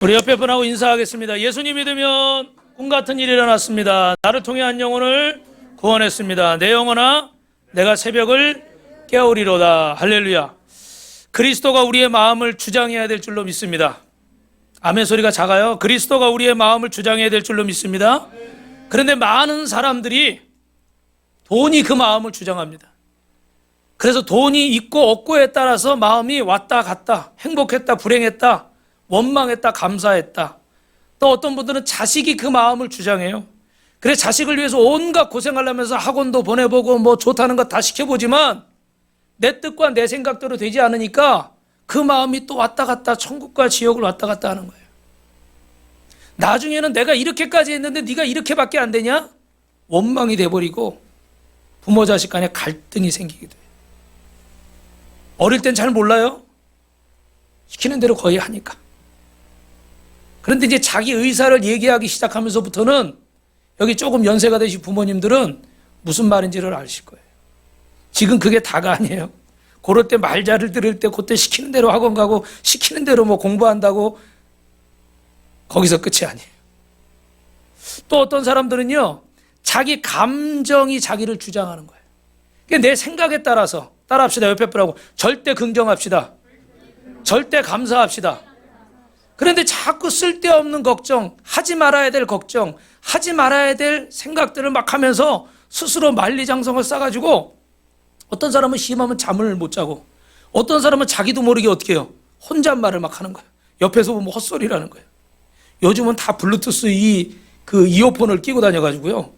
우리 옆에 분하고 인사하겠습니다. 예수님 믿으면 꿈같은 일이 일어났습니다. 나를 통해 한 영혼을 구원했습니다. 내 영혼아 내가 새벽을 깨우리로다. 할렐루야. 그리스도가 우리의 마음을 주장해야 될 줄로 믿습니다. 아멘 소리가 작아요. 그리스도가 우리의 마음을 주장해야 될 줄로 믿습니다. 그런데 많은 사람들이 돈이 그 마음을 주장합니다. 그래서 돈이 있고 없고에 따라서 마음이 왔다 갔다, 행복했다 불행했다, 원망했다 감사했다. 또 어떤 분들은 자식이 그 마음을 주장해요. 그래 자식을 위해서 온갖 고생하려면서 학원도 보내보고 뭐 좋다는 거 다 시켜보지만 내 뜻과 내 생각대로 되지 않으니까 그 마음이 또 왔다 갔다 천국과 지옥을 왔다 갔다 하는 거예요. 나중에는 내가 이렇게까지 했는데 네가 이렇게밖에 안 되냐? 원망이 돼버리고 부모 자식 간에 갈등이 생기게 돼요. 어릴 땐 잘 몰라요. 시키는 대로 거의 하니까. 그런데 이제 자기 의사를 얘기하기 시작하면서부터는 여기 조금 연세가 되신 부모님들은 무슨 말인지를 아실 거예요. 지금 그게 다가 아니에요. 그럴 때 말잘을 들을 때 그때 시키는 대로 학원 가고 시키는 대로 뭐 공부한다고 거기서 끝이 아니에요. 또 어떤 사람들은요, 자기 감정이 자기를 주장하는 거예요. 그러니까 내 생각에 따라서 따라합시다. 옆에 분하고 절대 긍정합시다. 절대 감사합시다. 그런데 자꾸 쓸데없는 걱정, 하지 말아야 될 걱정, 하지 말아야 될 생각들을 막 하면서 스스로 만리장성을 쌓아가지고 어떤 사람은 심하면 잠을 못 자고 어떤 사람은 자기도 모르게 어떻게 해요? 혼잣말을 막 하는 거예요. 옆에서 보면 헛소리라는 거예요. 요즘은 다 블루투스 그 이어폰을 끼고 다녀가지고요.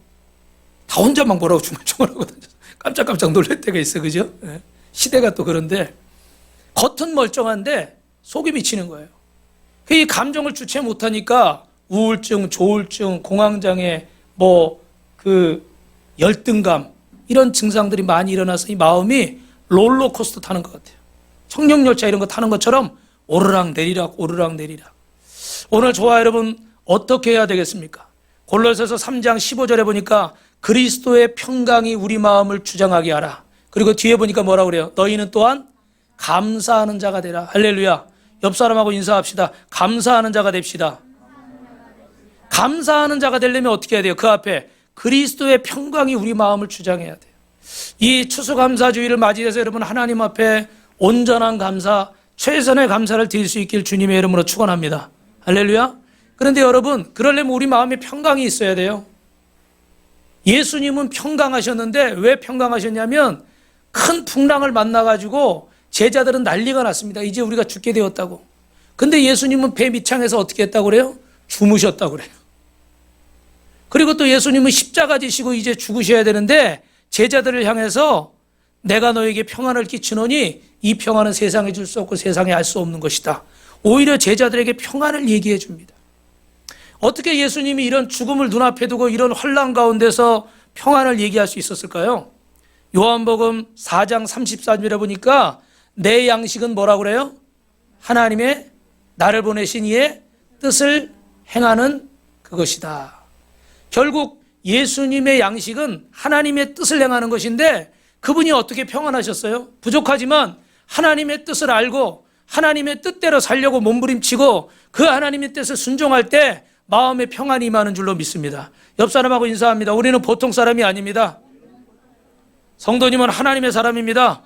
다 혼자 막 뭐라고 중얼중얼하고 다녀서 깜짝깜짝 놀랄 때가 있어, 그죠? 네. 시대가 또 그런데 겉은 멀쩡한데 속이 미치는 거예요. 이 감정을 주체 못하니까 우울증, 조울증, 공황장애, 열등감 이런 증상들이 많이 일어나서 이 마음이 롤러코스터 타는 것 같아요. 청룡열차 이런 거 타는 것처럼 오르락 내리락 오르락 내리락. 오늘 저와 여러분 어떻게 해야 되겠습니까? 골로새서 3장 15절에 보니까 그리스도의 평강이 우리 마음을 주장하게 하라. 그리고 뒤에 보니까 뭐라고 그래요? 너희는 또한 감사하는 자가 되라. 할렐루야. 옆 사람하고 인사합시다. 감사하는 자가 됩시다. 감사하는 자가 되려면 어떻게 해야 돼요? 그 앞에 그리스도의 평강이 우리 마음을 주장해야 돼요. 이 추수감사주의를 맞이해서 여러분 하나님 앞에 온전한 감사, 최선의 감사를 드릴 수 있길 주님의 이름으로 축원합니다. 할렐루야. 그런데 여러분 그러려면 우리 마음에 평강이 있어야 돼요. 예수님은 평강하셨는데 왜 평강하셨냐면 큰 풍랑을 만나가지고 제자들은 난리가 났습니다. 이제 우리가 죽게 되었다고. 근데 예수님은 배 밑창에서 어떻게 했다고 그래요? 주무셨다고 그래요. 그리고 또 예수님은 십자가 지시고 이제 죽으셔야 되는데 제자들을 향해서 내가 너에게 평안을 끼치노니 이 평안은 세상에 줄 수 없고 세상에 알 수 없는 것이다. 오히려 제자들에게 평안을 얘기해 줍니다. 어떻게 예수님이 이런 죽음을 눈앞에 두고 이런 혼란 가운데서 평안을 얘기할 수 있었을까요? 요한복음 4장 34절에 보니까 내 양식은 뭐라고 그래요? 하나님의 나를 보내신 이의 뜻을 행하는 그것이다. 결국 예수님의 양식은 하나님의 뜻을 행하는 것인데 그분이 어떻게 평안하셨어요? 부족하지만 하나님의 뜻을 알고 하나님의 뜻대로 살려고 몸부림치고 그 하나님의 뜻을 순종할 때 마음에 평안이 임하는 줄로 믿습니다. 옆 사람하고 인사합니다. 우리는 보통 사람이 아닙니다. 성도님은 하나님의 사람입니다.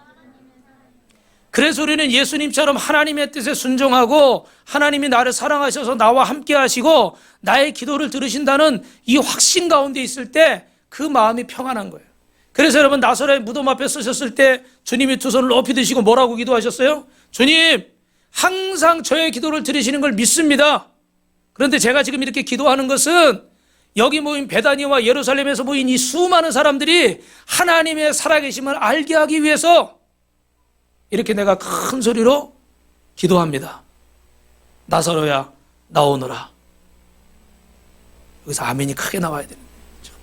그래서 우리는 예수님처럼 하나님의 뜻에 순종하고 하나님이 나를 사랑하셔서 나와 함께 하시고 나의 기도를 들으신다는 이 확신 가운데 있을 때 그 마음이 평안한 거예요. 그래서 여러분 나사렛 무덤 앞에 서셨을 때 주님이 두 손을 높이 드시고 뭐라고 기도하셨어요? 주님 항상 저의 기도를 들으시는 걸 믿습니다. 그런데 제가 지금 이렇게 기도하는 것은 여기 모인 베다니와 예루살렘에서 모인 이 수많은 사람들이 하나님의 살아계심을 알게 하기 위해서 이렇게 내가 큰 소리로 기도합니다. 나사로야 나오너라. 여기서 아멘이 크게 나와야 되는데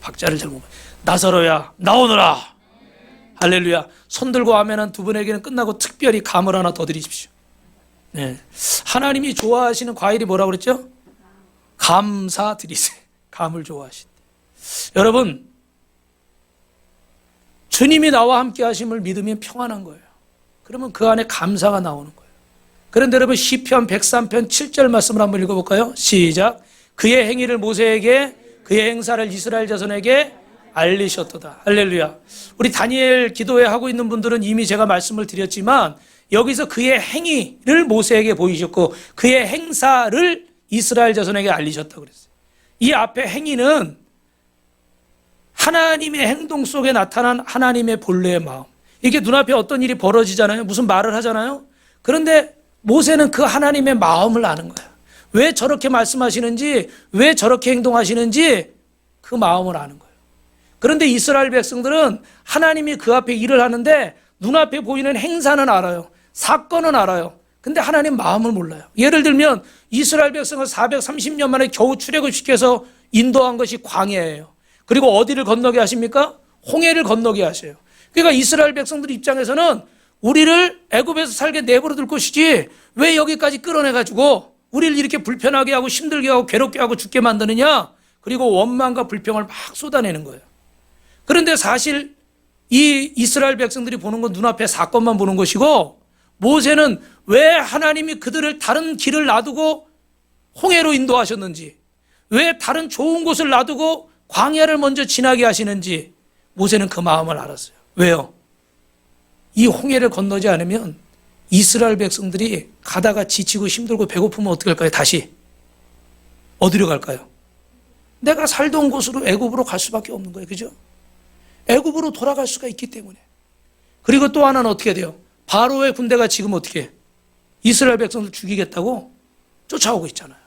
박자를 잘못 나사로야 나오너라. 할렐루야. 손 들고 아멘한 두 분에게는 끝나고 특별히 감을 하나 더 드리십시오. 네. 하나님이 좋아하시는 과일이 뭐라고 그랬죠? 감사드리세요. 감을 좋아하신대. 여러분 주님이 나와 함께 하심을 믿으면 평안한 거예요. 그러면 그 안에 감사가 나오는 거예요. 그런데 여러분 시편 103편 7절 말씀을 한번 읽어볼까요? 시작. 그의 행위를 모세에게 그의 행사를 이스라엘 자손에게 알리셨도다. 할렐루야. 우리 다니엘 기도회 하고 있는 분들은 이미 제가 말씀을 드렸지만 여기서 그의 행위를 모세에게 보이셨고 그의 행사를 이스라엘 자손에게 알리셨다고 그랬어요. 이 앞에 행위는 하나님의 행동 속에 나타난 하나님의 본래의 마음. 이게 눈앞에 어떤 일이 벌어지잖아요. 무슨 말을 하잖아요. 그런데 모세는 그 하나님의 마음을 아는 거야. 왜 저렇게 말씀하시는지, 왜 저렇게 행동하시는지 그 마음을 아는 거예요. 그런데 이스라엘 백성들은 하나님이 그 앞에 일을 하는데 눈앞에 보이는 행사는 알아요. 사건은 알아요. 근데 하나님 마음을 몰라요. 예를 들면 이스라엘 백성을 430년 만에 겨우 출애굽시켜서 인도한 것이 광야예요. 그리고 어디를 건너게 하십니까? 홍해를 건너게 하셔요. 그러니까 이스라엘 백성들 입장에서는 우리를 애굽에서 살게 내버려 둘 것이지 왜 여기까지 끌어내가지고 우리를 이렇게 불편하게 하고 힘들게 하고 괴롭게 하고 죽게 만드느냐. 그리고 원망과 불평을 막 쏟아내는 거예요. 그런데 사실 이 이스라엘 백성들이 보는 건 눈앞에 사건만 보는 것이고 모세는 왜 하나님이 그들을 다른 길을 놔두고 홍해로 인도하셨는지, 왜 다른 좋은 곳을 놔두고 광야를 먼저 지나게 하시는지 모세는 그 마음을 알았어요. 왜요? 이 홍해를 건너지 않으면 이스라엘 백성들이 가다가 지치고 힘들고 배고프면 어떻게 할까요? 다시 어디로 갈까요? 내가 살던 곳으로 애굽으로 갈 수밖에 없는 거예요. 그죠? 애굽으로 돌아갈 수가 있기 때문에. 그리고 또 하나는 어떻게 돼요? 바로의 군대가 지금 어떻게 이스라엘 백성들 죽이겠다고 쫓아오고 있잖아요.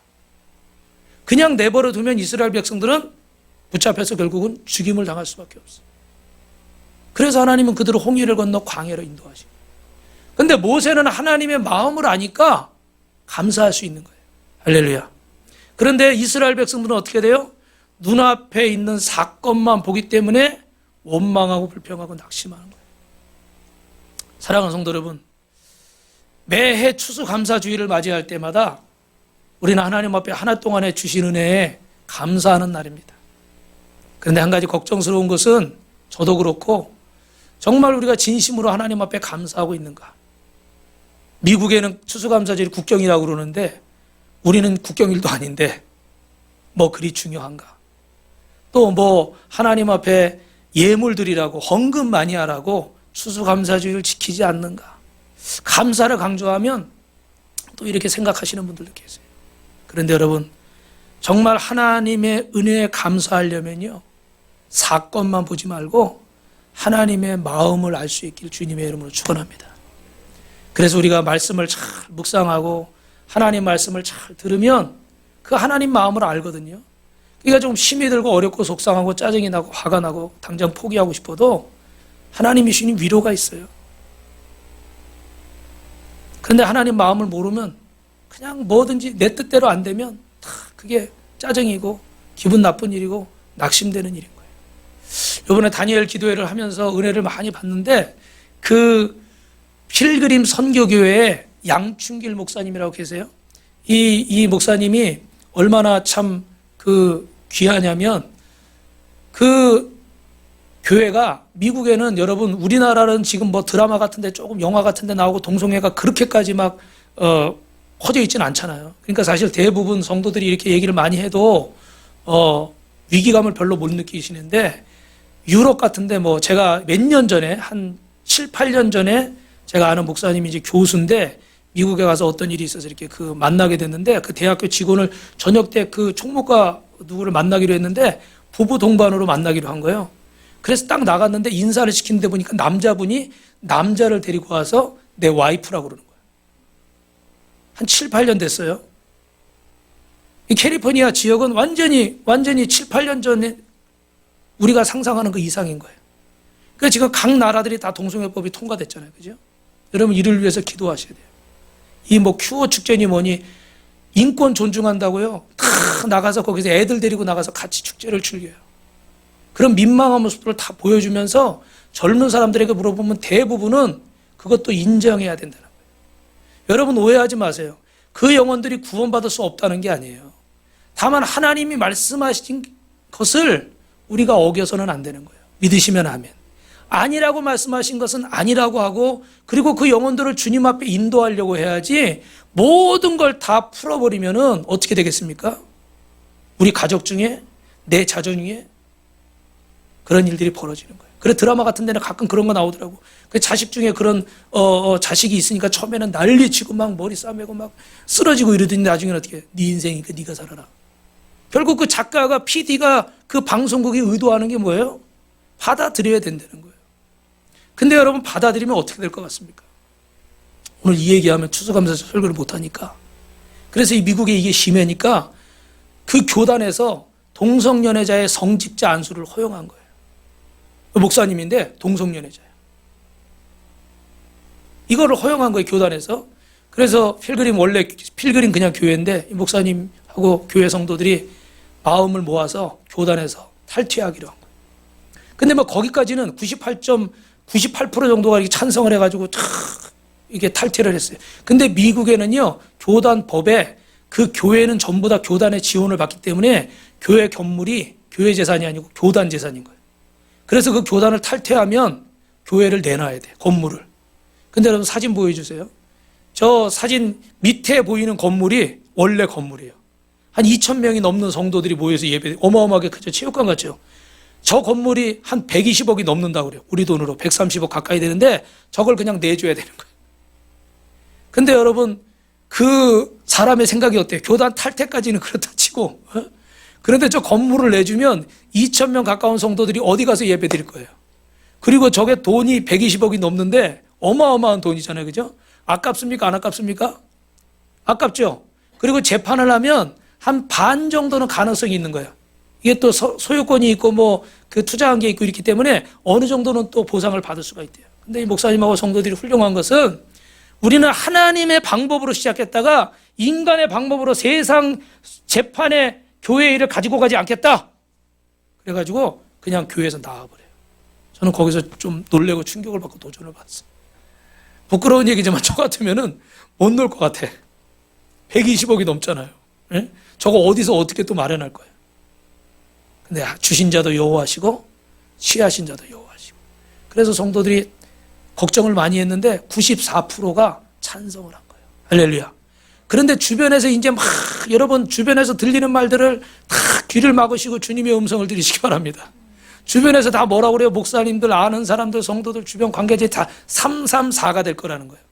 그냥 내버려 두면 이스라엘 백성들은 붙잡혀서 결국은 죽임을 당할 수밖에 없어요. 그래서 하나님은 그들을 홍해를 건너 광야로 인도하시고. 근데 모세는 하나님의 마음을 아니까 감사할 수 있는 거예요. 할렐루야. 그런데 이스라엘 백성들은 어떻게 돼요? 눈앞에 있는 사건만 보기 때문에 원망하고 불평하고 낙심하는 거예요. 사랑하는 성도 여러분, 매해 추수감사주의를 맞이할 때마다 우리는 하나님 앞에 한 해 동안에 주신 은혜에 감사하는 날입니다. 그런데 한 가지 걱정스러운 것은 저도 그렇고 정말 우리가 진심으로 하나님 앞에 감사하고 있는가. 미국에는 추수감사절이 국경이라고 그러는데 우리는 국경일도 아닌데 뭐 그리 중요한가. 또 뭐 하나님 앞에 예물 드리라고 헌금 많이 하라고 추수감사주의를 지키지 않는가. 감사를 강조하면 또 이렇게 생각하시는 분들도 계세요. 그런데 여러분, 정말 하나님의 은혜에 감사하려면요, 사건만 보지 말고 하나님의 마음을 알 수 있길 주님의 이름으로 축원합니다. 그래서 우리가 말씀을 잘 묵상하고 하나님 말씀을 잘 들으면 그 하나님 마음을 알거든요. 그러니까 좀 힘이 들고 어렵고 속상하고 짜증이 나고 화가 나고 당장 포기하고 싶어도 하나님이 주신 위로가 있어요. 그런데 하나님 마음을 모르면 그냥 뭐든지 내 뜻대로 안 되면 다 그게 짜증이고 기분 나쁜 일이고 낙심되는 일인 거예요. 이번에 다니엘 기도회를 하면서 은혜를 많이 받는데 그 필그림 선교교회에 양춘길 목사님이라고 계세요. 이 목사님이 얼마나 참 그 귀하냐면 그 교회가 미국에는 여러분 우리나라는 지금 뭐 드라마 같은데 조금 영화 같은데 나오고 동성애가 그렇게까지 막 퍼져 있지는 않잖아요. 그러니까 사실 대부분 성도들이 이렇게 얘기를 많이 해도 위기감을 별로 못 느끼시는데 유럽 같은데 뭐 제가 몇 년 전에 한 7, 8년 전에 제가 아는 목사님이 이제 교수인데 미국에 가서 어떤 일이 있어서 이렇게 그 만나게 됐는데 그 대학교 직원을 저녁 때 그 총무과 누구를 만나기로 했는데 부부 동반으로 만나기로 한 거예요. 그래서 딱 나갔는데 인사를 시키는데 보니까 남자분이 남자를 데리고 와서 내 와이프라고 그러는 거예요. 한 7, 8년 됐어요. 이 캘리포니아 지역은 완전히 7, 8년 전에 우리가 상상하는 그 이상인 거예요. 그러니까 지금 각 나라들이 다 동성애법이 통과됐잖아요. 그죠? 여러분 이를 위해서 기도하셔야 돼요. 이 뭐 큐어 축제니 뭐니 인권 존중한다고요. 다 나가서 거기서 애들 데리고 나가서 같이 축제를 즐겨요. 그런 민망한 모습들을 다 보여주면서 젊은 사람들에게 물어보면 대부분은 그것도 인정해야 된다는 거예요. 여러분 오해하지 마세요. 그 영혼들이 구원받을 수 없다는 게 아니에요. 다만 하나님이 말씀하신 것을 우리가 어겨서는 안 되는 거예요. 믿으시면 아멘. 아니라고 말씀하신 것은 아니라고 하고, 그리고 그 영혼들을 주님 앞에 인도하려고 해야지, 모든 걸 다 풀어버리면은 어떻게 되겠습니까? 우리 가족 중에, 내 자녀 중에 그런 일들이 벌어지는 거예요. 그래, 드라마 같은 데는 가끔 그런 거 나오더라고. 그 자식 중에 그런 자식이 있으니까 처음에는 난리치고 막 머리 싸매고 막 쓰러지고 이러더니 나중에는 어떻게 해? 네 인생이니까 네가 살아라. 결국 그 작가가, PD가 그 방송국이 의도하는 게 뭐예요? 받아들여야 된다는 거예요. 근데 여러분, 받아들이면 어떻게 될 것 같습니까? 오늘 이 얘기하면 추수감사절 설교를 못하니까. 그래서 이 미국에 이게 심해니까 그 교단에서 동성연애자의 성직자 안수를 허용한 거예요. 목사님인데 동성연애자예요. 이거를 허용한 거예요, 교단에서. 그래서 원래 필그림 그냥 교회인데 목사님하고 교회 성도들이 마음을 모아서 교단에서 탈퇴하기로 한 거예요. 근데 뭐 거기까지는 98% 정도가 이렇게 찬성을 해가지고 이게 탈퇴를 했어요. 근데 미국에는요, 교단 법에 그 교회는 전부 다 교단의 지원을 받기 때문에 교회 건물이 교회 재산이 아니고 교단 재산인 거예요. 그래서 그 교단을 탈퇴하면 교회를 내놔야 돼, 건물을. 근데 여러분 사진 보여주세요. 저 사진 밑에 보이는 건물이 원래 건물이에요. 한 2,000명이 넘는 성도들이 모여서 예배, 어마어마하게 크죠. 체육관 같죠. 저 건물이 한 120억이 넘는다고 그래요. 우리 돈으로 130억 가까이 되는데 저걸 그냥 내줘야 되는 거예요. 근데 여러분, 그 사람의 생각이 어때요? 교단 탈퇴까지는 그렇다 치고, 그런데 저 건물을 내주면 2,000명 가까운 성도들이 어디 가서 예배 드릴 거예요. 그리고 저게 돈이 120억이 넘는데 어마어마한 돈이잖아요. 그죠? 아깝습니까? 안 아깝습니까? 아깝죠? 그리고 재판을 하면 한 반 정도는 가능성이 있는 거예요. 이게 또 소유권이 있고 뭐 그 투자한 게 있고 이렇기 때문에 어느 정도는 또 보상을 받을 수가 있대요. 근데 이 목사님하고 성도들이 훌륭한 것은 우리는 하나님의 방법으로 시작했다가 인간의 방법으로 세상 재판에 교회 일을 가지고 가지 않겠다. 그래가지고 그냥 교회에서 나와버려요. 저는 거기서 좀 놀래고 충격을 받고 도전을 받았어요. 부끄러운 얘기지만 저 같으면은 못 놀 것 같아. 120억이 넘잖아요. 예? 저거 어디서 어떻게 또 마련할 거예요. 근데 주신 자도 여호와시고 취하신 자도 여호와시고. 그래서 성도들이 걱정을 많이 했는데 94%가 찬성을 한 거예요. 할렐루야. 그런데 주변에서 이제 막 여러분 주변에서 들리는 말들을 다 귀를 막으시고 주님의 음성을 들으시기 바랍니다. 주변에서 다 뭐라고 그래요? 목사님들, 아는 사람들, 성도들, 주변 관계자들이 다 334가 될 거라는 거예요.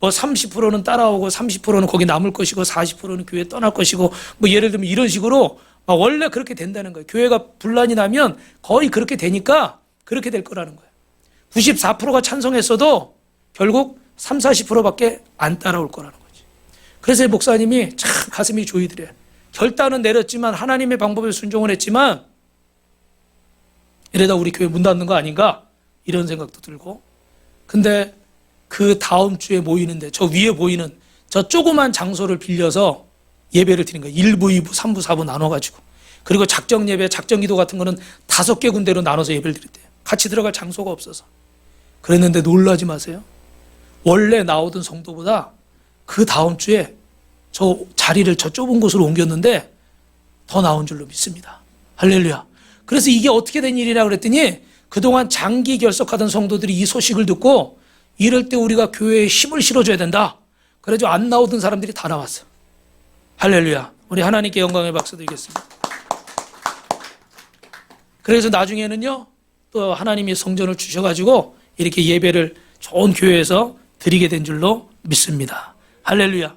뭐 30%는 따라오고 30%는 거기 남을 것이고 40%는 교회 떠날 것이고 뭐 예를 들면 이런 식으로 막 원래 그렇게 된다는 거예요. 교회가 분란이 나면 거의 그렇게 되니까 그렇게 될 거라는 거예요. 94%가 찬성했어도 결국 30-40%밖에 안 따라올 거라는 거지. 그래서 목사님이 참 가슴이 조이더래. 결단은 내렸지만 하나님의 방법에 순종을 했지만 이러다 우리 교회 문 닫는 거 아닌가? 이런 생각도 들고. 근데 그 다음 주에 모이는데 저 위에 보이는 저 조그만 장소를 빌려서 예배를 드린 거예요. 1부, 2부, 3부, 4부 나눠가지고. 그리고 작정 예배, 작정 기도 같은 거는 5개 군데로 나눠서 예배를 드렸대요. 같이 들어갈 장소가 없어서. 그랬는데 놀라지 마세요. 원래 나오던 성도보다 그 다음 주에 저 자리를 저 좁은 곳으로 옮겼는데 더 나온 줄로 믿습니다. 할렐루야. 그래서 이게 어떻게 된 일이라 그랬더니 그동안 장기 결석하던 성도들이 이 소식을 듣고 이럴 때 우리가 교회에 힘을 실어줘야 된다. 그래서 안 나오던 사람들이 다 나왔어. 할렐루야. 우리 하나님께 영광의 박수 드리겠습니다. 그래서 나중에는요, 또 하나님이 성전을 주셔가지고 이렇게 예배를 좋은 교회에서 드리게 된 줄로 믿습니다. 할렐루야.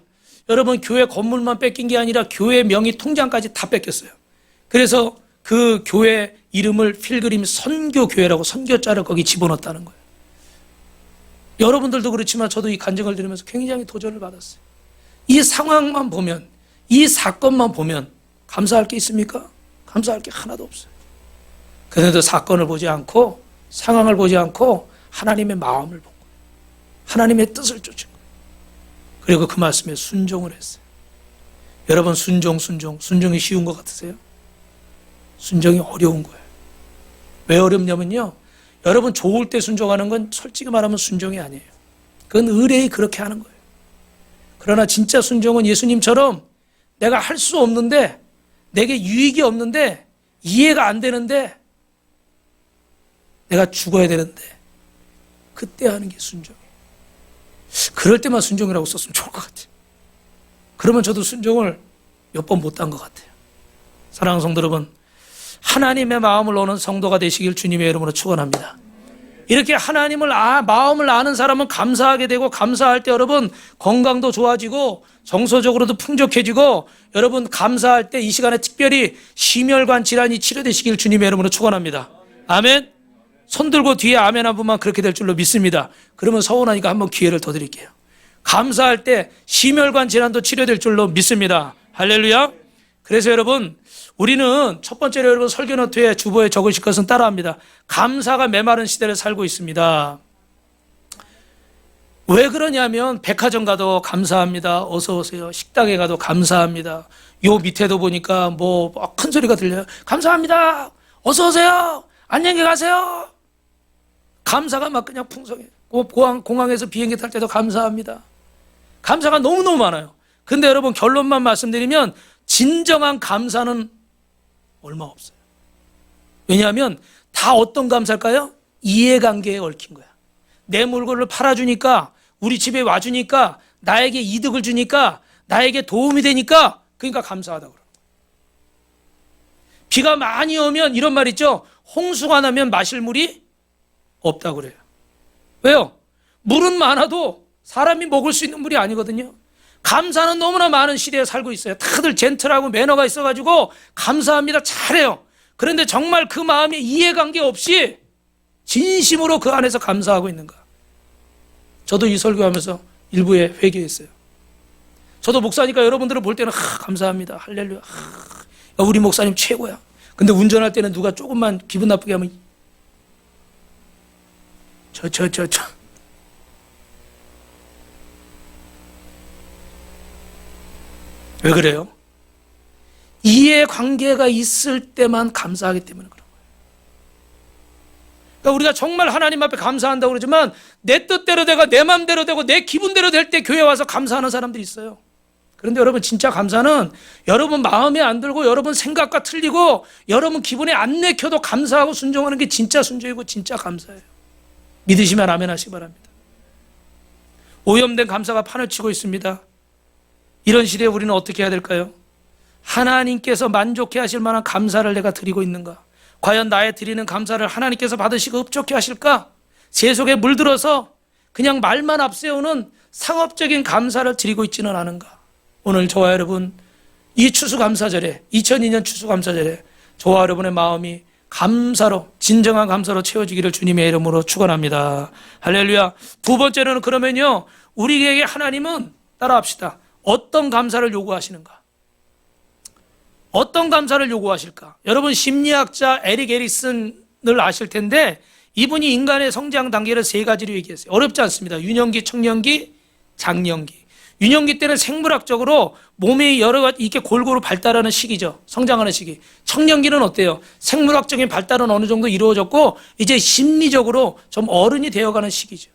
여러분, 교회 건물만 뺏긴 게 아니라 교회 명의 통장까지 다 뺏겼어요. 그래서 그 교회 이름을 필그림 선교교회라고 선교자를 거기 집어넣었다는 거예요. 여러분들도 그렇지만 저도 이 간증을 들으면서 굉장히 도전을 받았어요. 이 상황만 보면, 이 사건만 보면 감사할 게 있습니까? 감사할 게 하나도 없어요. 그런데도 사건을 보지 않고 상황을 보지 않고 하나님의 마음을 본 거예요. 하나님의 뜻을 쫓은 거예요. 그리고 그 말씀에 순종을 했어요. 여러분, 순종이 쉬운 것 같으세요? 순종이 어려운 거예요. 왜 어렵냐면요, 여러분 좋을 때 순종하는 건 솔직히 말하면 순종이 아니에요. 그건 의뢰이 그렇게 하는 거예요. 그러나 진짜 순종은 예수님처럼 내가 할 수 없는데, 내게 유익이 없는데, 이해가 안 되는데, 내가 죽어야 되는데 그때 하는 게 순종이에요. 그럴 때만 순종이라고 썼으면 좋을 것 같아요. 그러면 저도 순종을 몇 번 못한 것 같아요. 사랑하는 성도 여러분, 하나님의 마음을 오는 성도가 되시길 주님의 이름으로 축원합니다. 이렇게 하나님을 마음을 아는 사람은 감사하게 되고, 감사할 때 여러분 건강도 좋아지고 정서적으로도 풍족해지고, 여러분 감사할 때 이 시간에 특별히 심혈관 질환이 치료되시길 주님의 이름으로 축원합니다. 아멘. 손 들고 뒤에 아멘 한 분만 그렇게 될 줄로 믿습니다. 그러면 서운하니까 한번 기회를 더 드릴게요. 감사할 때 심혈관 질환도 치료될 줄로 믿습니다. 할렐루야. 그래서 여러분, 우리는 첫 번째로 여러분 설교 노트에 주보에 적으실 것은 따라합니다. 감사가 메마른 시대를 살고 있습니다. 왜 그러냐면 백화점 가도 감사합니다. 어서 오세요. 식당에 가도 감사합니다. 요 밑에도 보니까 뭐 큰 소리가 들려요. 감사합니다. 어서 오세요. 안녕히 가세요. 감사가 막 그냥 풍성해요. 공항에서 비행기 탈 때도 감사합니다. 감사가 너무너무 많아요. 근데 여러분 결론만 말씀드리면 진정한 감사는 얼마 없어요. 왜냐하면 다 어떤 감사일까요? 이해관계에 얽힌 거야. 내 물건을 팔아주니까, 우리 집에 와주니까, 나에게 이득을 주니까, 나에게 도움이 되니까, 그러니까 감사하다고 그래요. 비가 많이 오면 이런 말 있죠. 홍수가 나면 마실 물이 없다고 그래요. 왜요? 물은 많아도 사람이 먹을 수 있는 물이 아니거든요. 감사는 너무나 많은 시대에 살고 있어요. 다들 젠틀하고 매너가 있어가지고 감사합니다. 잘해요. 그런데 정말 그 마음에 이해관계 없이 진심으로 그 안에서 감사하고 있는가? 저도 이 설교하면서 일부에 회개했어요. 저도 목사니까 여러분들을 볼 때는 감사합니다. 할렐루야. 우리 목사님 최고야. 근데 운전할 때는 누가 조금만 기분 나쁘게 하면 저. 왜 그래요? 이해관계가 있을 때만 감사하기 때문에 그런 거예요. 그러니까 우리가 정말 하나님 앞에 감사한다고 그러지만 내 뜻대로 되고 내 마음대로 되고 내 기분대로 될 때 교회 와서 감사하는 사람들이 있어요. 그런데 여러분 진짜 감사는 여러분 마음에 안 들고 여러분 생각과 틀리고 여러분 기분에 안 내켜도 감사하고 순종하는 게 진짜 순종이고 진짜 감사예요. 믿으시면 아멘 하시기 바랍니다. 오염된 감사가 판을 치고 있습니다. 이런 시대에 우리는 어떻게 해야 될까요? 하나님께서 만족해 하실 만한 감사를 내가 드리고 있는가? 과연 나의 드리는 감사를 하나님께서 받으시고 흡족해 하실까? 제 속에 물들어서 그냥 말만 앞세우는 상업적인 감사를 드리고 있지는 않은가? 오늘 저와 여러분 이 추수감사절에 2002년 추수감사절에 저와 여러분의 마음이 감사로, 진정한 감사로 채워지기를 주님의 이름으로 축원합니다. 할렐루야. 두 번째로는 그러면요, 우리에게 하나님은 따라합시다. 어떤 감사를 요구하시는가? 어떤 감사를 요구하실까? 여러분 심리학자 에릭 에릭슨을 아실 텐데 이분이 인간의 성장 단계를 세 가지로 얘기했어요. 어렵지 않습니다. 유년기, 청년기, 장년기. 유년기 때는 생물학적으로 몸이 여러 가지 이렇게 골고루 발달하는 시기죠. 성장하는 시기. 청년기는 어때요? 생물학적인 발달은 어느 정도 이루어졌고 이제 심리적으로 좀 어른이 되어가는 시기죠.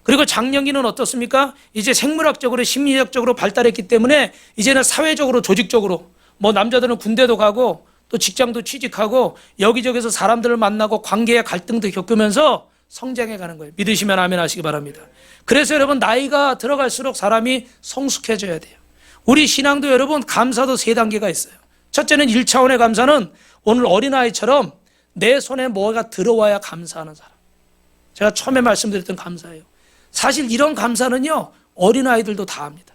그리고 장년기는 어떻습니까? 이제 생물학적으로 심리학적으로 발달했기 때문에 이제는 사회적으로 조직적으로 뭐 남자들은 군대도 가고 또 직장도 취직하고 여기저기서 사람들을 만나고 관계의 갈등도 겪으면서 성장해 가는 거예요. 믿으시면 아멘 하시기 바랍니다. 그래서 여러분 나이가 들어갈수록 사람이 성숙해져야 돼요. 우리 신앙도 여러분 감사도 세 단계가 있어요. 첫째는 1차원의 감사는 오늘 어린아이처럼 내 손에 뭐가 들어와야 감사하는 사람. 제가 처음에 말씀드렸던 감사예요. 사실 이런 감사는요 어린아이들도 다 합니다.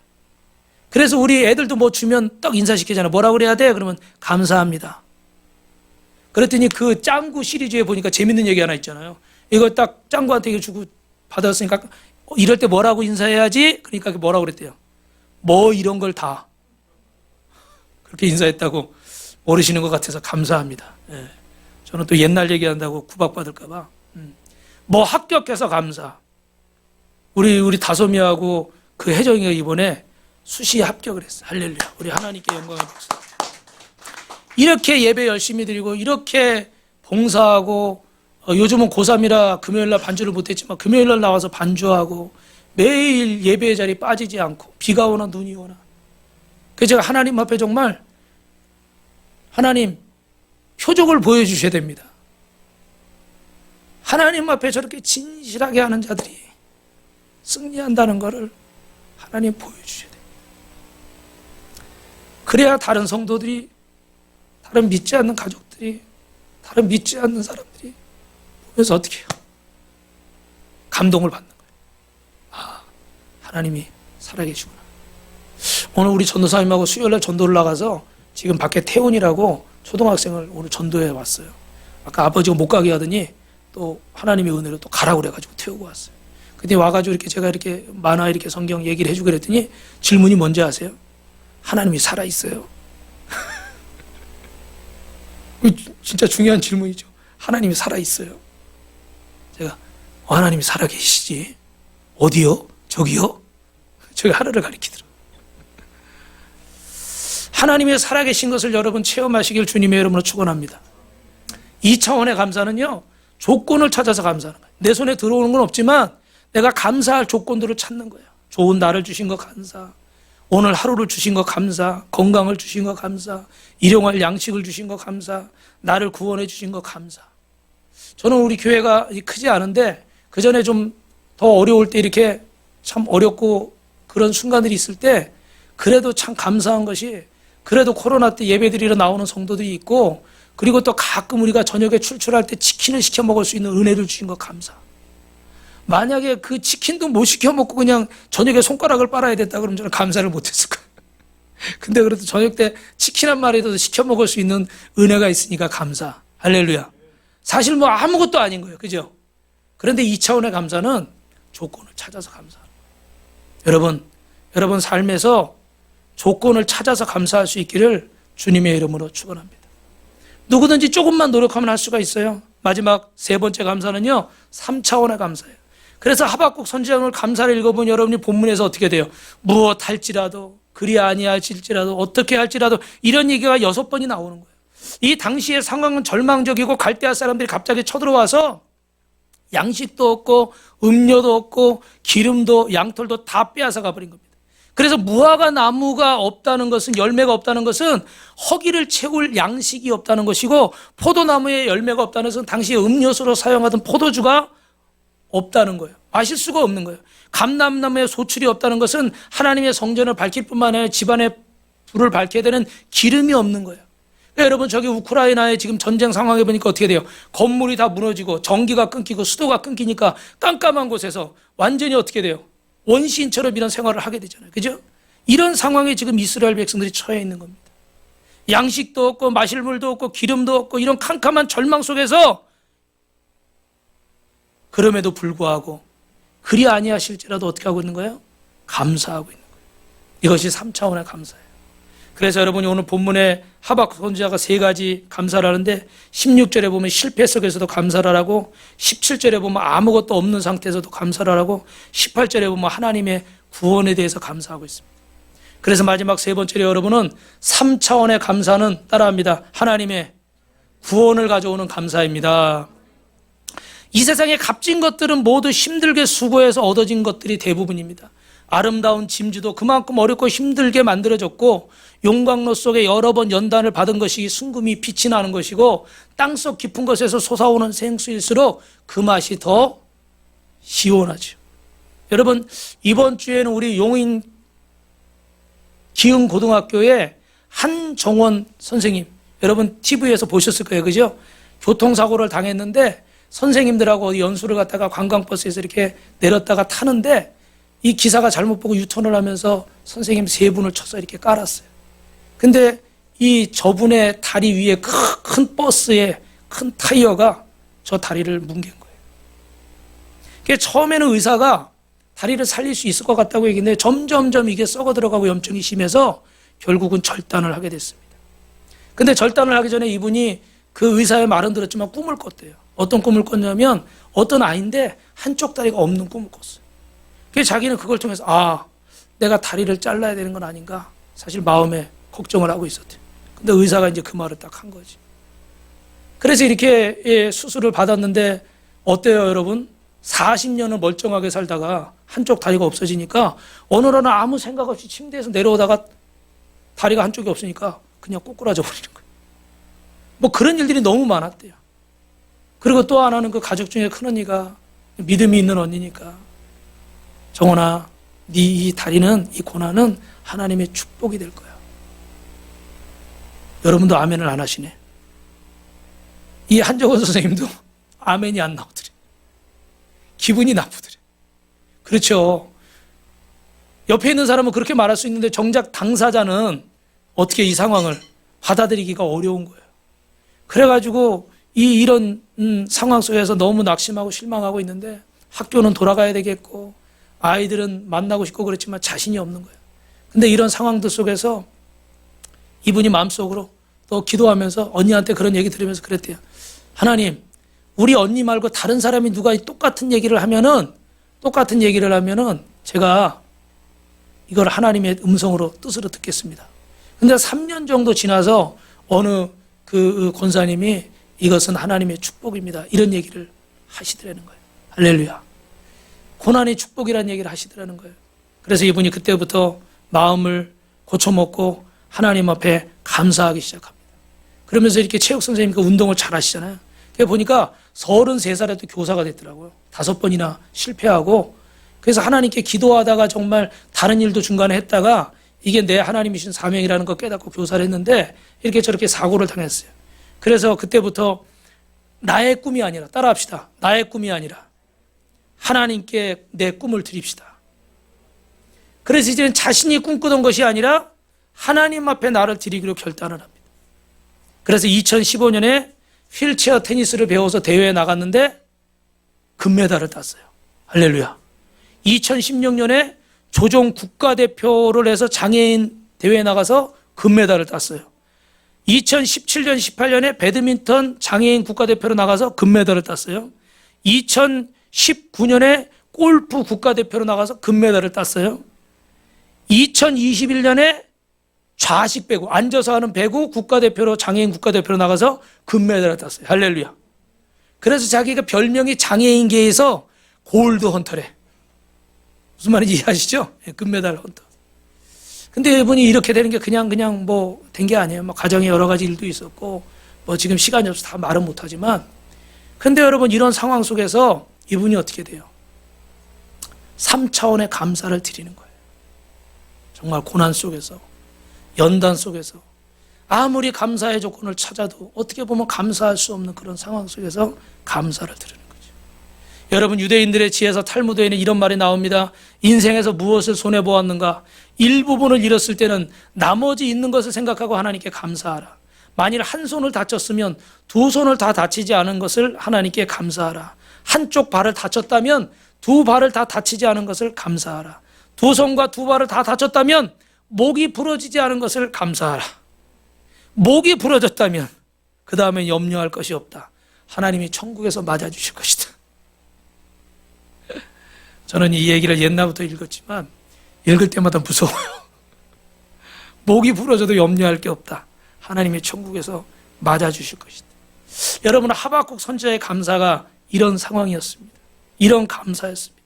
그래서 우리 애들도 뭐 주면 딱 인사시키잖아요. 뭐라고 그래야 돼? 그러면 감사합니다. 그랬더니 그 짱구 시리즈에 보니까 재밌는 얘기 하나 있잖아요. 이거 딱 짱구한테 이거 주고 받았으니까 이럴 때 뭐라고 인사해야지? 그러니까 뭐라고 그랬대요? 뭐 이런 걸 다 그렇게 인사했다고 모르시는 것 같아서 감사합니다. 예. 저는 또 옛날 얘기한다고 구박받을까 봐. 뭐 합격해서 감사. 우리 다솜이하고 그 혜정이가 이번에 수시에 합격을 했어요. 할렐루야. 우리 하나님께 영광을 받습니다. 이렇게 예배 열심히 드리고 이렇게 봉사하고 요즘은 고3이라 금요일날 반주를 못했지만 금요일날 나와서 반주하고 매일 예배의 자리에 빠지지 않고 비가 오나 눈이 오나. 그래서 제가 하나님 앞에 정말 하나님 표적을 보여주셔야 됩니다. 하나님 앞에 저렇게 진실하게 하는 자들이 승리한다는 것을 하나님 보여주셔야 돼요. 그래야 다른 성도들이, 다른 믿지 않는 가족들이, 다른 믿지 않는 사람들이 보면서 어떻게 해요? 감동을 받는 거예요. 아, 하나님이 살아계시구나. 오늘 우리 전도사님하고 수요일날 전도를 나가서 지금 밖에 태훈이라고 초등학생을 오늘 전도해 왔어요. 아까 아버지가 못 가게 하더니 또 하나님의 은혜로 또 가라고 그래가지고 태우고 왔어요. 근데 와가지고 이렇게 제가 이렇게 만화 이렇게 성경 얘기를 해주고 그랬더니 질문이 뭔지 아세요? 하나님이 살아있어요. 진짜 중요한 질문이죠. 하나님이 살아있어요. 제가 하나님이 살아계시지? 어디요? 저기요? 저기 하늘을 가리키더라고요. 하나님의 살아계신 것을 여러분 체험하시길 주님의 이름으로 축원합니다. 2차원의 감사는요, 조건을 찾아서 감사하는 거예요. 내 손에 들어오는 건 없지만 내가 감사할 조건들을 찾는 거예요. 좋은 날을 주신 거 감사, 오늘 하루를 주신 거 감사, 건강을 주신 거 감사, 일용할 양식을 주신 거 감사, 나를 구원해 주신 거 감사. 저는 우리 교회가 크지 않은데 그 전에 좀 더 어려울 때 이렇게 참 어렵고 그런 순간들이 있을 때 그래도 참 감사한 것이, 그래도 코로나 때 예배드리러 나오는 성도들이 있고, 그리고 또 가끔 우리가 저녁에 출출할 때 치킨을 시켜 먹을 수 있는 은혜를 주신 거 감사. 만약에 그 치킨도 못 시켜 먹고 그냥 저녁에 손가락을 빨아야 됐다 그러면 저는 감사를 못했을 거예요. 근데 그래도 저녁 때 치킨 한 마리라도 시켜 먹을 수 있는 은혜가 있으니까 감사. 할렐루야. 사실 뭐 아무것도 아닌 거예요. 그죠? 그런데 2차원의 감사는 조건을 찾아서 감사하는 거예요. 여러분 삶에서 조건을 찾아서 감사할 수 있기를 주님의 이름으로 축원합니다. 누구든지 조금만 노력하면 할 수가 있어요. 마지막 세 번째 감사는요, 3차원의 감사예요. 그래서 하박국 선지자를 감사를 읽어본 여러분이 본문에서 어떻게 돼요? 무엇할지라도, 그리 아니할지라도, 어떻게 할지라도, 이런 얘기가 6번이 나오는 거예요. 이 당시의 상황은 절망적이고 갈대아 사람들이 갑자기 쳐들어와서 양식도 없고 음료도 없고 기름도 양털도 다 빼앗아 가버린 겁니다. 그래서 무화과 나무가 없다는 것은, 열매가 없다는 것은 허기를 채울 양식이 없다는 것이고, 포도나무에 열매가 없다는 것은 당시에 음료수로 사용하던 포도주가 없다는 거예요. 마실 수가 없는 거예요. 감람나무에 소출이 없다는 것은 하나님의 성전을 밝힐 뿐만 아니라 집안에 불을 밝혀야 되는 기름이 없는 거예요. 여러분, 저기 우크라이나의 지금 전쟁 상황에 보니까 어떻게 돼요? 건물이 다 무너지고 전기가 끊기고 수도가 끊기니까 깜깜한 곳에서 완전히 어떻게 돼요? 원시인처럼 이런 생활을 하게 되잖아요. 그죠? 이런 상황에 지금 이스라엘 백성들이 처해 있는 겁니다. 양식도 없고 마실 물도 없고 기름도 없고 이런 캄캄한 절망 속에서, 그럼에도 불구하고 그리 아니하실지라도 어떻게 하고 있는 거예요? 감사하고 있는 거예요. 이것이 3차원의 감사예요. 그래서 여러분이 오늘 본문에 하박국 선지자가 3가지 감사를 하는데, 16절에 보면 실패 속에서도 감사를 하고, 17절에 보면 아무것도 없는 상태에서도 감사를 하고, 18절에 보면 하나님의 구원에 대해서 감사하고 있습니다. 그래서 마지막 세 번째로 여러분은 3차원의 감사는 따라합니다. 하나님의 구원을 가져오는 감사입니다. 이 세상의 값진 것들은 모두 힘들게 수고해서 얻어진 것들이 대부분입니다. 아름다운 짐지도 그만큼 어렵고 힘들게 만들어졌고, 용광로 속에 여러 번 연단을 받은 것이 순금이 빛이 나는 것이고, 땅속 깊은 곳에서 솟아오는 생수일수록 그 맛이 더 시원하죠. 여러분, 이번 주에는 우리 용인 기흥고등학교에 한정원 선생님, 여러분 TV에서 보셨을 거예요. 그죠? 교통사고를 당했는데 선생님들하고 연수를 갔다가 관광버스에서 이렇게 내렸다가 타는데, 이 기사가 잘못 보고 유턴을 하면서 선생님 3분을 쳐서 이렇게 깔았어요. 근데 이 저분의 다리 위에 큰 버스에 큰 타이어가 저 다리를 뭉갠 거예요. 그러니까 처음에는 의사가 다리를 살릴 수 있을 것 같다고 얘기했는데 점점점 이게 썩어 들어가고 염증이 심해서 결국은 절단을 하게 됐습니다. 근데 절단을 하기 전에 이분이 그 의사의 말은 들었지만 꿈을 꿨대요. 어떤 꿈을 꿨냐면 어떤 아이인데 한쪽 다리가 없는 꿈을 꿨어요. 그래서 자기는 그걸 통해서 내가 다리를 잘라야 되는 건 아닌가, 사실 마음에 걱정을 하고 있었대. 근데 의사가 이제 그 말을 딱 한 거지. 그래서 이렇게 수술을 받았는데 어때요, 여러분? 40년을 멀쩡하게 살다가 한쪽 다리가 없어지니까 어느 날 아무 생각 없이 침대에서 내려오다가 다리가 한쪽이 없으니까 그냥 꼬꾸라져 버리는 거예요. 뭐 그런 일들이 너무 많았대요. 그리고 또 하나는 그 가족 중에 큰언니가 믿음이 있는 언니니까, 정원아, 네 이 다리는, 이 고난은 하나님의 축복이 될 거야. 여러분도 아멘을 안 하시네. 이 한정원 선생님도 아멘이 안 나오더래. 기분이 나쁘더래. 그렇죠. 옆에 있는 사람은 그렇게 말할 수 있는데 정작 당사자는 어떻게 이 상황을 받아들이기가 어려운 거예요. 그래가지고 이런 상황 속에서 너무 낙심하고 실망하고 있는데, 학교는 돌아가야 되겠고 아이들은 만나고 싶고 그렇지만 자신이 없는 거예요. 근데 이런 상황들 속에서 이분이 마음속으로 또 기도하면서 언니한테 그런 얘기 들으면서 그랬대요. 하나님, 우리 언니 말고 다른 사람이 누가 똑같은 얘기를 하면은 제가 이걸 하나님의 음성으로 뜻으로 듣겠습니다. 근데 3년 정도 지나서 어느 그 권사님이 이것은 하나님의 축복입니다, 이런 얘기를 하시더라는 거예요. 할렐루야. 고난이 축복이라는 얘기를 하시더라는 거예요. 그래서 이분이 그때부터 마음을 고쳐먹고 하나님 앞에 감사하기 시작합니다. 그러면서 이렇게 체육 선생님과 운동을 잘 하시잖아요. 그래 보니까 33살에도 교사가 됐더라고요. 5번이나 실패하고. 그래서 하나님께 기도하다가 정말 다른 일도 중간에 했다가 이게 내 하나님이 주신 사명이라는 거 깨닫고 교사를 했는데 이렇게 저렇게 사고를 당했어요. 그래서 그때부터 나의 꿈이 아니라, 따라합시다, 나의 꿈이 아니라 하나님께 내 꿈을 드립시다. 그래서 이제는 자신이 꿈꾸던 것이 아니라 하나님 앞에 나를 드리기로 결단을 합니다. 그래서 2015년에 휠체어 테니스를 배워서 대회에 나갔는데 금메달을 땄어요. 할렐루야. 2016년에 조종 국가대표를 해서 장애인 대회에 나가서 금메달을 땄어요. 2017년, 18년에 배드민턴 장애인 국가대표로 나가서 금메달을 땄어요. 2019년에 골프 국가대표로 나가서 금메달을 땄어요. 2021년에 좌식 배구, 앉아서 하는 배구 국가대표로, 장애인 국가대표로 나가서 금메달을 땄어요. 할렐루야. 그래서 자기가 별명이 장애인계에서 골드 헌터래. 무슨 말인지 이해하시죠? 금메달 헌터. 근데 이분이 이렇게 되는 게 그냥 뭐 된 게 아니에요. 뭐 가정에 여러 가지 일도 있었고, 뭐 지금 시간이 없어서 다 말은 못하지만, 근데 여러분 이런 상황 속에서 이분이 어떻게 돼요? 3차원의 감사를 드리는 거예요. 정말 고난 속에서, 연단 속에서 아무리 감사의 조건을 찾아도 어떻게 보면 감사할 수 없는 그런 상황 속에서 감사를 드리는 거죠. 여러분, 유대인들의 지혜서 탈무드에는 이런 말이 나옵니다. 인생에서 무엇을 손해보았는가? 일부분을 잃었을 때는 나머지 있는 것을 생각하고 하나님께 감사하라. 만일 한 손을 다쳤으면 두 손을 다 다치지 않은 것을 하나님께 감사하라. 한쪽 발을 다쳤다면 두 발을 다 다치지 않은 것을 감사하라. 두 손과 두 발을 다 다쳤다면 목이 부러지지 않은 것을 감사하라. 목이 부러졌다면 그 다음에 염려할 것이 없다. 하나님이 천국에서 맞아주실 것이다. 저는 이 얘기를 옛날부터 읽었지만 읽을 때마다 무서워요. 목이 부러져도 염려할 게 없다. 하나님이 천국에서 맞아주실 것이다. 여러분, 하박국 선지자의 감사가 이런 상황이었습니다. 이런 감사였습니다.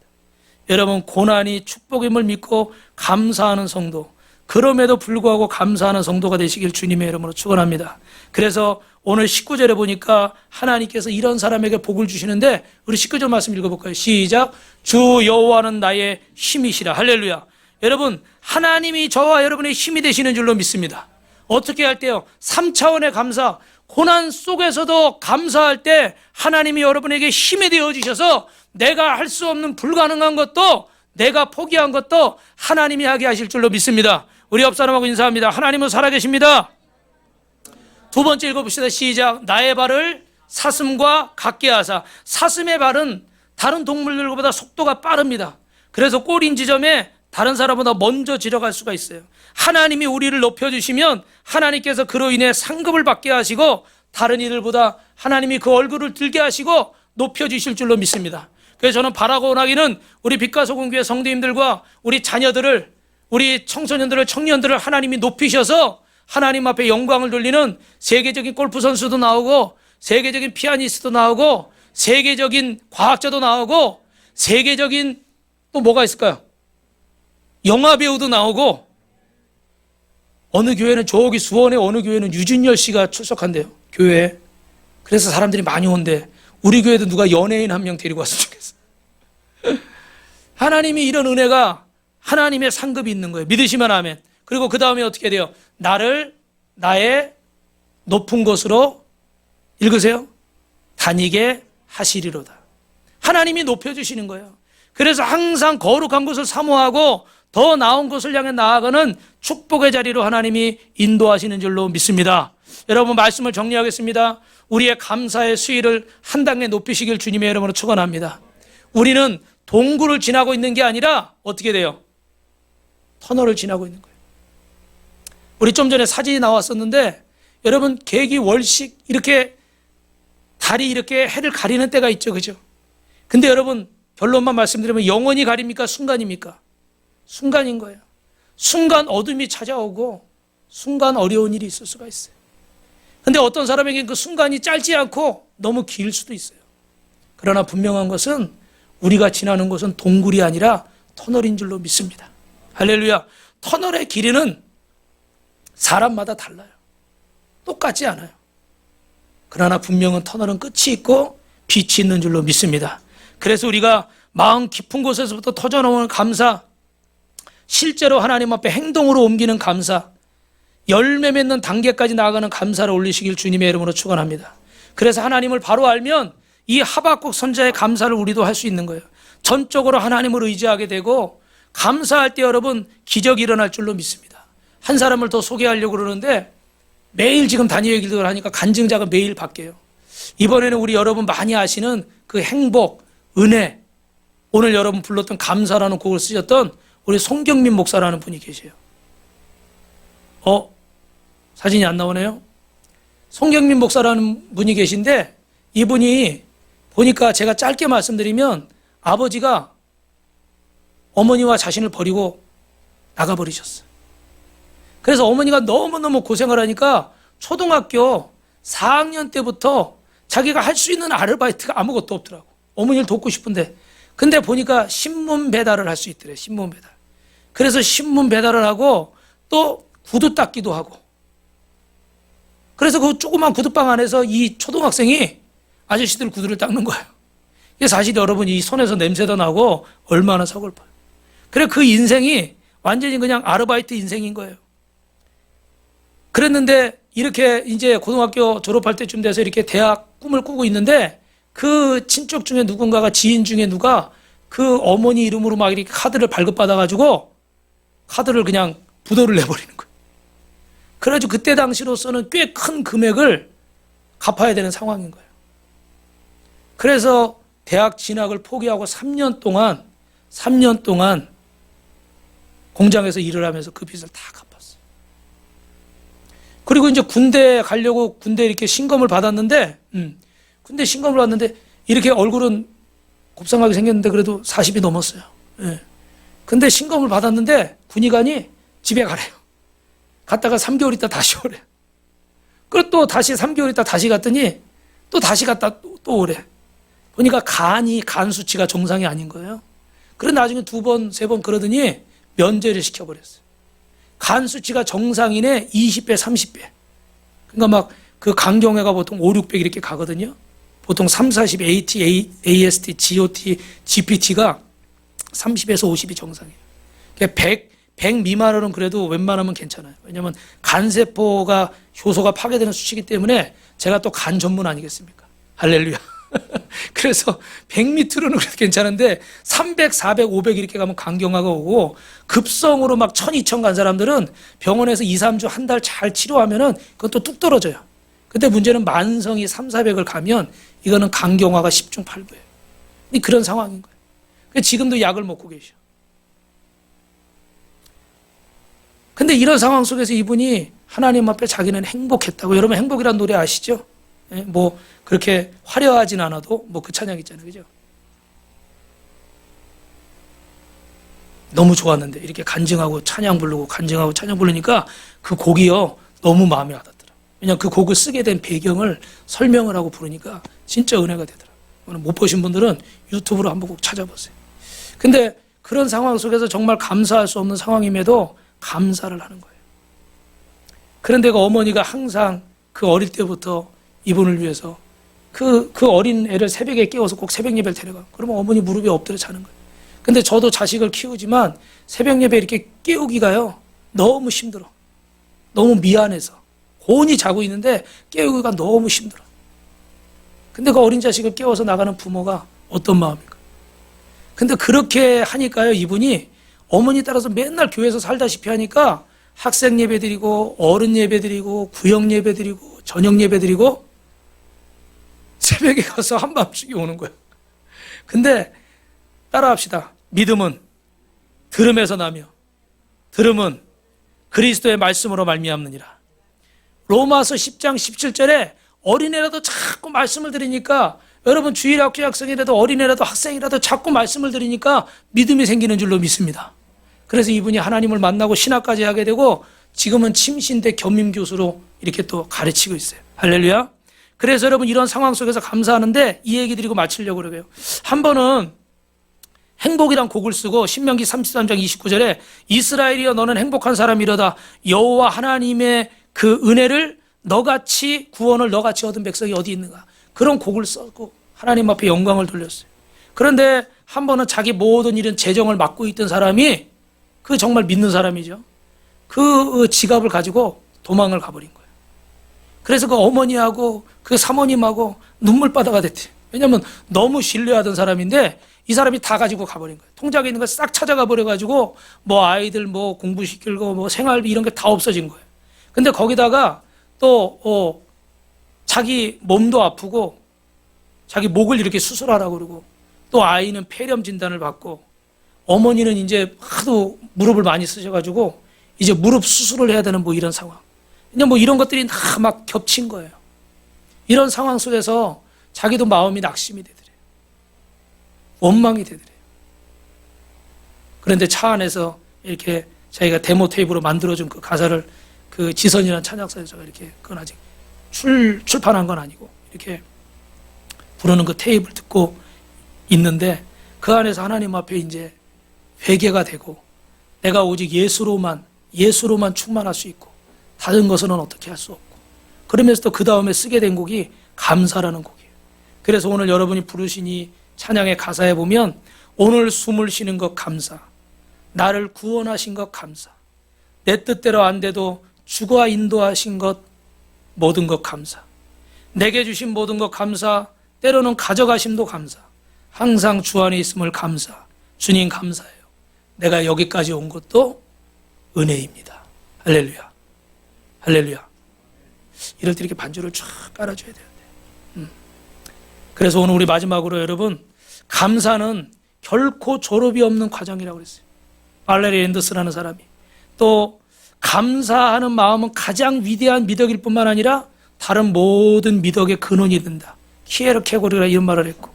여러분, 고난이 축복임을 믿고 감사하는 성도, 그럼에도 불구하고 감사하는 성도가 되시길 주님의 이름으로 축원합니다. 그래서 오늘 19절에 보니까 하나님께서 이런 사람에게 복을 주시는데, 우리 19절 말씀 읽어볼까요? 시작. 주 여호와는 나의 힘이시라. 할렐루야. 여러분, 하나님이 저와 여러분의 힘이 되시는 줄로 믿습니다. 어떻게 할 때요? 3차원의 감사, 고난 속에서도 감사할 때 하나님이 여러분에게 힘이 되어주셔서 내가 할 수 없는 불가능한 것도, 내가 포기한 것도 하나님이 하게 하실 줄로 믿습니다. 우리 옆 사람하고 인사합니다. 하나님은 살아계십니다. 두 번째 읽어봅시다. 시작. 나의 발을 사슴과 같게 하사. 사슴의 발은 다른 동물들보다 속도가 빠릅니다. 그래서 꼬린 지점에 다른 사람보다 먼저 지나갈 수가 있어요. 하나님이 우리를 높여주시면 하나님께서 그로 인해 상급을 받게 하시고 다른 이들보다 하나님이 그 얼굴을 들게 하시고 높여주실 줄로 믿습니다. 그래서 저는 바라고 원하기는 우리 빛과 소금 교회 성도님들과 우리 자녀들을, 우리 청소년들을, 청년들을 하나님이 높이셔서 하나님 앞에 영광을 돌리는 세계적인 골프 선수도 나오고, 세계적인 피아니스트도 나오고, 세계적인 과학자도 나오고, 세계적인 또 뭐가 있을까요? 영화 배우도 나오고, 어느 교회는 저기 수원에 어느 교회는 유진열 씨가 출석한대요, 교회에. 그래서 사람들이 많이 온대. 우리 교회도 누가 연예인 한 명 데리고 왔으면 좋겠어. 하나님이 이런 은혜가 하나님의 상급이 있는 거예요. 믿으시면 아멘. 그리고 그 다음에 어떻게 돼요? 나를 나의 높은 곳으로 읽으세요. 다니게 하시리로다. 하나님이 높여주시는 거예요. 그래서 항상 거룩한 곳을 사모하고 더 나은 곳을 향해 나아가는 축복의 자리로 하나님이 인도하시는 줄로 믿습니다. 여러분, 말씀을 정리하겠습니다. 우리의 감사의 수위를 한 단계 높이시길 주님의 이름으로 축원합니다. 우리는 동굴을 지나고 있는 게 아니라 어떻게 돼요? 터널을 지나고 있는 거예요. 우리 좀 전에 사진이 나왔었는데 여러분, 개기 월식 이렇게 달이 이렇게 해를 가리는 때가 있죠, 그죠? 근데 여러분, 결론만 말씀드리면 영원히 가립니까? 순간입니까? 순간인 거예요. 순간 어둠이 찾아오고 순간 어려운 일이 있을 수가 있어요. 근데 어떤 사람에게는 그 순간이 짧지 않고 너무 길 수도 있어요. 그러나 분명한 것은 우리가 지나는 곳은 동굴이 아니라 터널인 줄로 믿습니다. 할렐루야. 터널의 길이는 사람마다 달라요. 똑같지 않아요. 그러나 분명한 터널은 끝이 있고 빛이 있는 줄로 믿습니다. 그래서 우리가 마음 깊은 곳에서부터 터져나오는 감사, 실제로 하나님 앞에 행동으로 옮기는 감사, 열매 맺는 단계까지 나아가는 감사를 올리시길 주님의 이름으로 축원합니다. 그래서 하나님을 바로 알면 이 하박국 선자의 감사를 우리도 할 수 있는 거예요. 전적으로 하나님을 의지하게 되고 감사할 때 여러분 기적이 일어날 줄로 믿습니다. 한 사람을 더 소개하려고 그러는데 매일 지금 다니엘 길드를 하니까 간증자가 매일 바뀌어요. 이번에는 우리 여러분 많이 아시는 그 행복, 은혜, 오늘 여러분 불렀던 감사라는 곡을 쓰셨던 우리 송경민 목사라는 분이 계세요. 사진이 안 나오네요. 송경민 목사라는 분이 계신데 이분이 보니까 제가 짧게 말씀드리면 아버지가 어머니와 자신을 버리고 나가버리셨어요. 그래서 어머니가 너무너무 고생을 하니까 초등학교 4학년 때부터 자기가 할 수 있는 아르바이트가 아무것도 없더라고. 어머니를 돕고 싶은데. 근데 보니까 신문 배달을 할 수 있더래. 신문 배달. 그래서 신문 배달을 하고 또 구두 닦기도 하고. 그래서 그 조그만 구두방 안에서 이 초등학생이 아저씨들 구두를 닦는 거예요. 이게 사실 여러분 이 손에서 냄새도 나고 얼마나 서글퍼요. 그래 그 인생이 완전히 그냥 아르바이트 인생인 거예요. 그랬는데 이렇게 이제 고등학교 졸업할 때쯤 돼서 이렇게 대학 꿈을 꾸고 있는데 그 친척 중에 누군가가 지인 중에 누가 그 어머니 이름으로 막 이렇게 카드를 발급받아가지고 카드를 그냥 부도를 내버리는 거예요. 그래가지고 그때 당시로서는 꽤 큰 금액을 갚아야 되는 상황인 거예요. 그래서 대학 진학을 포기하고 3년 동안 공장에서 일을 하면서 그 빚을 다 갚았어요. 그리고 이제 군대 가려고 군대 이렇게 신검을 받았는데, 군대 신검을 받았는데 이렇게 얼굴은 곱상하게 생겼는데 그래도 40이 넘었어요. 예. 근데 신검을 받았는데 군의관이 집에 가래요. 갔다가 3개월 있다 다시 오래. 그리고 또 다시 3개월 있다 다시 갔더니 또 다시 갔다 또 오래. 보니까 간 수치가 정상이 아닌 거예요. 그래서 나중에 2번, 3번 그러더니 면제를 시켜버렸어요. 간 수치가 정상인의 20배, 30배. 그러니까 막 그 간경회가 보통 5, 600 이렇게 가거든요. 보통 3, 40 AT, AST, GOT, GPT가 30에서 50이 정상이에요. 그러니까 100 미만으로는 그래도 웬만하면 괜찮아요. 왜냐하면 간세포가 효소가 파괴되는 수치이기 때문에 제가 또 간 전문 아니겠습니까? 할렐루야. 그래서 100 밑으로는 그래도 괜찮은데 300, 400, 500 이렇게 가면 간경화가 오고 급성으로 막 1000, 2000 간 사람들은 병원에서 2, 3주, 한 달 잘 치료하면은 그건 또 뚝 떨어져요. 근데 문제는 만성이 3, 400을 가면 이거는 간경화가 10중 8구예요. 그런 상황인 거예요. 지금도 약을 먹고 계셔. 근데 이런 상황 속에서 이분이 하나님 앞에 자기는 행복했다고. 여러분 행복이란 노래 아시죠? 뭐 그렇게 화려하진 않아도 뭐 그 찬양 있잖아요. 그죠? 너무 좋았는데 이렇게 간증하고 찬양 부르고 간증하고 찬양 부르니까 그 곡이요 너무 마음에 와닿더라. 왜냐하면 그 곡을 쓰게 된 배경을 설명을 하고 부르니까 진짜 은혜가 되더라. 못 보신 분들은 유튜브로 한번 꼭 찾아보세요. 근데 그런 상황 속에서 정말 감사할 수 없는 상황임에도 감사를 하는 거예요. 그런데 그 어머니가 항상 그 어릴 때부터 이분을 위해서 그 어린 애를 새벽에 깨워서 꼭 새벽 예배를 데려가. 그러면 어머니 무릎에 엎드려 자는 거예요. 근데 저도 자식을 키우지만 새벽 예배 이렇게 깨우기가요, 너무 힘들어. 너무 미안해서. 곤히 자고 있는데 깨우기가 너무 힘들어. 근데 그 어린 자식을 깨워서 나가는 부모가 어떤 마음일까? 근데 그렇게 하니까요, 이분이 어머니 따라서 맨날 교회에서 살다시피 하니까 학생 예배 드리고, 어른 예배 드리고, 구역 예배 드리고, 저녁 예배 드리고, 새벽에 가서 한밤중에 오는 거예요. 근데 따라합시다. 믿음은 들음에서 나며 들음은 그리스도의 말씀으로 말미암느니라. 로마서 10장 17절에 어린애라도 자꾸 말씀을 들으니까, 여러분 주일학교 학생이라도 어린애라도 학생이라도 자꾸 말씀을 들으니까 믿음이 생기는 줄로 믿습니다. 그래서 이분이 하나님을 만나고 신학까지 하게 되고 지금은 침신대 겸임교수로 이렇게 또 가르치고 있어요. 할렐루야. 그래서 여러분 이런 상황 속에서 감사하는데 이 얘기 드리고 마치려고 그러고요. 한 번은 행복이란 곡을 쓰고 신명기 33장 29절에 이스라엘이여 너는 행복한 사람이로다. 여호와 하나님의 그 은혜를 너같이 구원을 너같이 얻은 백성이 어디 있는가. 그런 곡을 썼고 하나님 앞에 영광을 돌렸어요. 그런데 한 번은 자기 모든 일은 재정을 맡고 있던 사람이, 그 정말 믿는 사람이죠, 그 지갑을 가지고 도망을 가버린 거예요. 그래서 그 어머니하고 그 사모님하고 눈물바다가 됐대요. 왜냐하면 너무 신뢰하던 사람인데 이 사람이 다 가지고 가버린 거예요. 통장에 있는 거 싹 찾아가 버려가지고 뭐 아이들 뭐 공부시키고 뭐 생활비 이런 게 다 없어진 거예요. 근데 거기다가 또 자기 몸도 아프고 자기 목을 이렇게 수술하라고 그러고 또 아이는 폐렴 진단을 받고 어머니는 이제 하도 무릎을 많이 쓰셔가지고 이제 무릎 수술을 해야 되는 뭐 이런 상황. 그냥 뭐 이런 것들이 다 막 겹친 거예요. 이런 상황 속에서 자기도 마음이 낙심이 되더래요. 원망이 되더래요. 그런데 차 안에서 이렇게 자기가 데모 테이프로 만들어준 그 가사를 그 지선이라는 찬양사에서가 이렇게, 그건 아직 출판한 건 아니고 이렇게 부르는 그 테이프를 듣고 있는데 그 안에서 하나님 앞에 이제 회개가 되고 내가 오직 예수로만 충만할 수 있고 다른 것은 어떻게 할 수 없고, 그러면서 또 그 다음에 쓰게 된 곡이 감사라는 곡이에요. 그래서 오늘 여러분이 부르신 이 찬양의 가사에 보면 오늘 숨을 쉬는 것 감사, 나를 구원하신 것 감사, 내 뜻대로 안 돼도 주가 인도하신 것 모든 것 감사, 내게 주신 모든 것 감사, 때로는 가져가심도 감사, 항상 주 안에 있음을 감사, 주님 감사해요. 내가 여기까지 온 것도 은혜입니다. 할렐루야. 할렐루야. 이럴 때 이렇게 반주를 쫙 깔아줘야 돼요. 그래서 오늘 우리 마지막으로 여러분, 감사는 결코 졸업이 없는 과정이라고 그랬어요. 발레리 앤더스라는 사람이. 또 감사하는 마음은 가장 위대한 미덕일 뿐만 아니라 다른 모든 미덕의 근원이 된다. 키에르 케고르가 이런 말을 했고,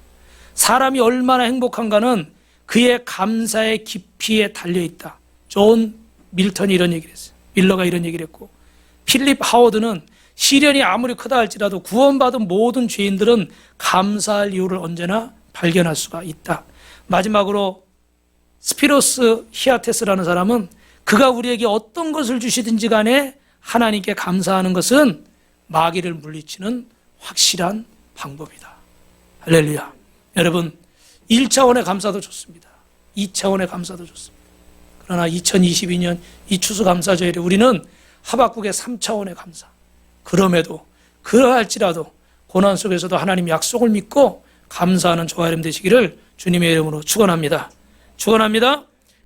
사람이 얼마나 행복한가는 그의 감사의 깊이에 달려있다. 존 밀턴이 이런 얘기를 했어요. 밀러가 이런 얘기를 했고, 필립 하워드는 시련이 아무리 크다 할지라도 구원받은 모든 죄인들은 감사할 이유를 언제나 발견할 수가 있다. 마지막으로 스피로스 히아테스라는 사람은 그가 우리에게 어떤 것을 주시든지 간에 하나님께 감사하는 것은 마귀를 물리치는 확실한 방법이다. 할렐루야. 여러분, 1차원의 감사도 좋습니다. 2차원의 감사도 좋습니다. 그러나 2022년 이 추수감사절에 우리는 하박국의 3차원의 감사, 그럼에도 그러할지라도 고난 속에서도 하나님 약속을 믿고 감사하는 저와 여러분 되시기를 주님의 이름으로 축원합니다. 축원합니다.